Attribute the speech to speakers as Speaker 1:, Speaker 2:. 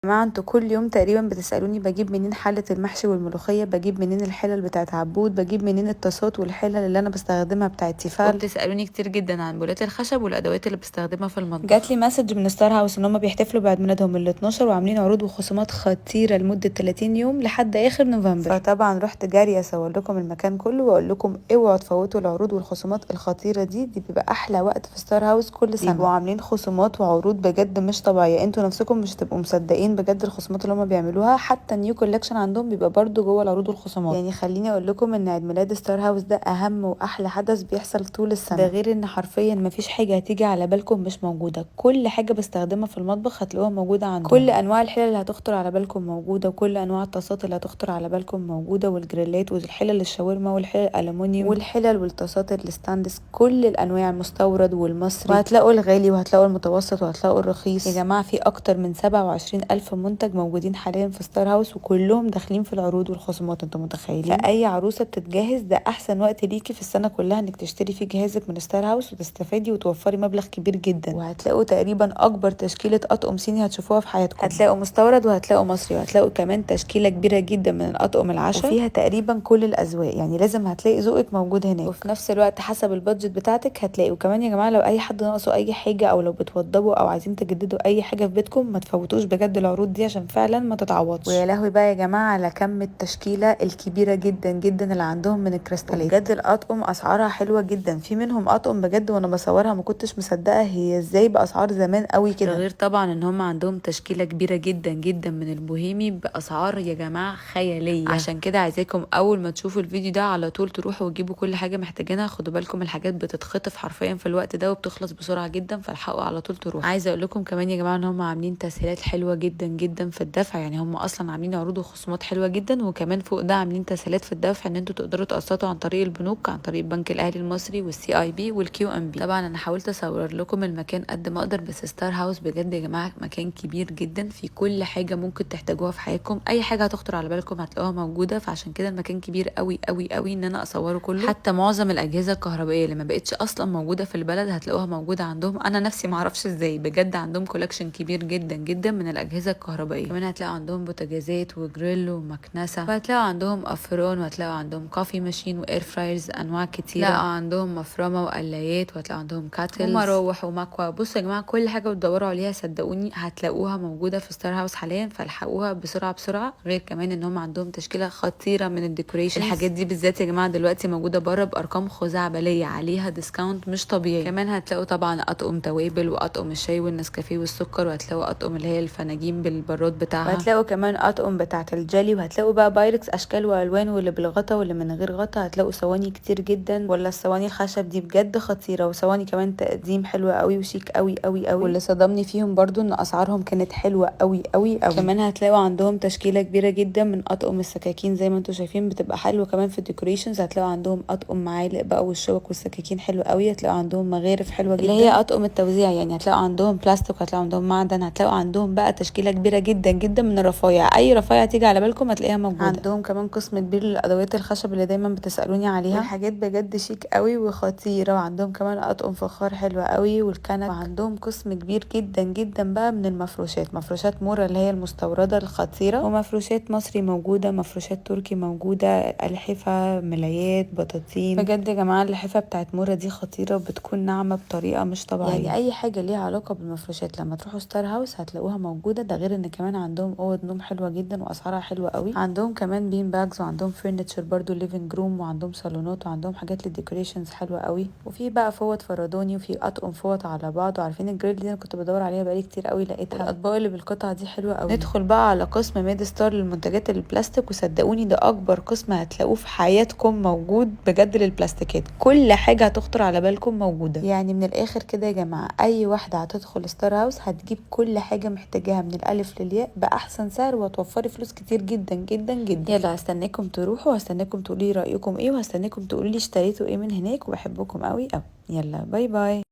Speaker 1: جماعة انتوا كل يوم تقريبا بتسألوني بجيب منين حلة المحشي والملوخية، بجيب منين الحلل بتاعت عبود، بجيب منين الطاسات والحلل اللي انا بستخدمها بتاعت تيفال، وبتسألوني كتير جدا عن بولات الخشب والادوات اللي بستخدمها في المطبخ. جات لي مسج من ستار هاوس ان هم بيحتفلوا بعيد ميلادهم ال 12 وعاملين عروض وخصومات خطيرة لمدة 30 يوم لحد اخر نوفمبر. فطبعا رحت جارية اصور لكم المكان كله واقول لكم اوعوا تفوتوا العروض والخصومات الخطيرة دي بيبقى احلى وقت في ستار هاوس كل سنة. بيبقوا عاملين خصومات وعروض بجد مش طبيعية، انتوا نفسكم مش هتبقوا مصدقين بجد الخصومات اللي هم بيعملوها. حتى النيو كولكشن عندهم بيبقى برده جوه العروض والخصومات. يعني خليني اقول لكم ان عيد ميلاد ستار هاوس ده اهم واحلى حدث بيحصل طول السنه، ده غير ان حرفيا مفيش حاجه هتيجي على بالكم مش موجوده. كل حاجه بستخدمها في المطبخ هتلاقوها موجوده عندهم، كل انواع الحلل اللي هتخطر على بالكم موجوده، وكل انواع الطاسات اللي هتخطر على بالكم موجوده، والجريلات والحلل الشاورما والحلل الالومنيوم والحلل والطاسات الستاندس، كل الانواع المستورد والمصري، وهتلاقوا الغالي وهتلاقوا المتوسط وهتلاقوا الرخيص. يا جماعه في اكتر من 27 الف منتج موجودين حاليا في ستار هاوس وكلهم داخلين في العروض والخصومات. انتوا متخيلين؟ فاي عروسه بتتجهز ده احسن وقت ليكي في السنه كلها انك تشتري فيه جهازك من ستار هاوس وتستفادي وتوفري مبلغ كبير جدا. وهتلاقوا تقريبا اكبر تشكيله اطقم صيني هتشوفوها في حياتكم، هتلاقوا مستورد وهتلاقوا مصري، وهتلاقوا كمان تشكيله كبيره جدا من الاطقم العشاء وفيها تقريبا كل الاذواق. يعني لازم هتلاقي ذوقك موجود هناك، وفي نفس الوقت حسب البادجت بتاعتك هتلاقي. وكمان يا جماعه لو اي حد ناقصه اي حاجه او لو بتوضبوا او عايزين تجددوا اي حاجه في بيتكم ما تفوتوش بجد العروض دي عشان فعلا ما تتعوضش. ويا لهوي بقى يا جماعه على كم التشكيله الكبيره جدا جدا اللي عندهم من الكريستالات. بجد الاطقم اسعارها حلوه جدا، في منهم اطقم بجد وانا بصورها ما كنتش مصدقه هي ازاي باسعار زمان قوي كده. غير طبعا ان هم عندهم تشكيله كبيره جدا جدا من البوهيمي باسعار يا جماعه خياليه. عشان كده عايزاكم اول ما تشوفوا الفيديو ده على طول تروحوا وتجيبوا كل حاجه محتاجينها. خدوا بالكم الحاجات بتتخطف حرفيا في الوقت ده وبتخلص بسرعه جدا، فالحقوا على طول تروحوا. عايزه اقول لكم كمان يا جماعه ان هم عاملين تسهيلات حلوه جدا جدا في الدفع. يعني هم اصلا عاملين عروض وخصومات حلوه جدا، وكمان فوق ده عاملين تسهيلات في الدفع ان انتوا تقدروا تقسطوا عن طريق البنوك، عن طريق البنك الاهلي المصري والسي اي بي والكيو ام بي. طبعا انا حاولت اصور لكم المكان قد ما اقدر، بس ستار هاوس بجد يا جماعه مكان كبير جدا في كل حاجه ممكن تحتاجوها في حياتكم. اي حاجه هتخطر على بالكم هتلاقوها موجوده، فعشان كده المكان كبير قوي قوي قوي ان انا اصوره كله. حتى معظم الاجهزه الكهربائيه اللي ما بقتش اصلا موجوده في البلد هتلاقوها موجوده عندهم. انا نفسي ما اعرفش ازاي، بجد عندهم كولكشن كبير جدا جدا من الاجهزه الكهربائيه. كمان هتلاقوا عندهم بوتاجازات وجريل ومكنسه، وهتلاقوا عندهم افران، وهتلاقوا عندهم كوفي ماشين واير فرايرز انواع كتيره، هتلاقوا عندهم مفرمه وقلايات، وهتلاقوا عندهم كاتلز ومراوح ومكوى. بصوا يا جماعه كل حاجه بتدوروا عليها صدقوني هتلاقوها موجوده في ستار هاوس حاليا، فالحقوها بسرعه بسرعه. غير كمان ان هم عندهم تشكيله خطيره من الديكوريشن. الحاجات دي بالذات يا جماعه دلوقتي موجوده بره بارقام خزعبليه، عليها ديسكاونت مش طبيعي. كمان هتلاقوا طبعا اطقم توابل واطقم الشاي والنسكافيه والسكر، وهتلاقوا اطقم اللي هي الفناجين بالبراد بتاعها، وهتلاقوا كمان اطقم بتاعه الجلي، وهتلاقوا بقى بايركس اشكال والوان، واللي بالغطا واللي من غير غطا. هتلاقوا صواني كتير جدا، ولا الصواني الخشب دي بجد خطيره، وصواني كمان تقديم حلوه قوي وشيك قوي قوي قوي. واللي صدمني فيهم برضو ان اسعارهم كانت حلوه قوي قوي قوي. كمان هتلاقوا عندهم تشكيله كبيره جدا من اطقم السكاكين زي ما انتم شايفين بتبقى حلوه. كمان في الديكوريشنز هتلاقوا عندهم اطقم معالق بقى والشوك والسكاكين حلوه قوي. هتلاقوا عندهم مغارف حلوه جدا اللي هي اطقم التوزيع، يعني هتلاقوا عندهم بلاستيك، هتلاقوا عندهم معدن، هتلاقوا عندهم بقى تشكيله كبيره جدا جدا من الرفايع. اي رفايع تيجي على بالكم هتلاقيها موجوده عندهم. كمان قسم كبير للادوات الخشب اللي دايما بتسالوني عليها، والحاجات بجد شيك قوي وخطيره. وعندهم كمان اطقم فخار حلوه قوي والكنك. وعندهم قسم كبير جدا جدا بقى من المفروشات، مفروشات مورا اللي هي المستورده الخطيره، ومفروشات مصري موجوده، مفروشات تركي موجوده، الحفه، ملايات، بطاطين. بجد يا جماعه اللحفه بتاعت مورا دي خطيره وبتكون ناعمه بطريقه مش طبيعيه. يعني اي حاجه ليها علاقه بالمفروشات لما تروحوا ستار هاوس هتلاقوها موجوده. ده غير ان كمان عندهم اوض نوم حلوه جدا واسعارها حلوه قوي. عندهم كمان بين باجز، وعندهم فرنتشر برضو ليفنج روم، وعندهم صالونات، وعندهم حاجات للديكوريشنز حلوه قوي. وفي بقى فوط فرداني، وفي اطقم فوط على بعض. وعارفين الجريل دي انا كنت بدور عليها بقالي كتير قوي لقيتها. الاطباق اللي بالقطعه دي حلوه قوي. ندخل بقى على قسم ميد ستار للمنتجات البلاستيك، وصدقوني ده اكبر قسم هتلاقوه في حياتكم موجود بجد للبلاستيكات. كل حاجه هتخطر على بالكم موجوده. يعني من الاخر كده يا جماعه اي واحده هتدخل ستار هاوس هتجيب كل حاجه محتاجاها من الالف للياء باحسن سعر، وهتوفري فلوس كتير جدا جدا جدا. يلا هستناكم تروحوا، وهستناكم تقولي رايكم ايه، وهستناكم تقولي اشتريتوا ايه من هناك. وبحبكم قوي قوي. يلا باي باي.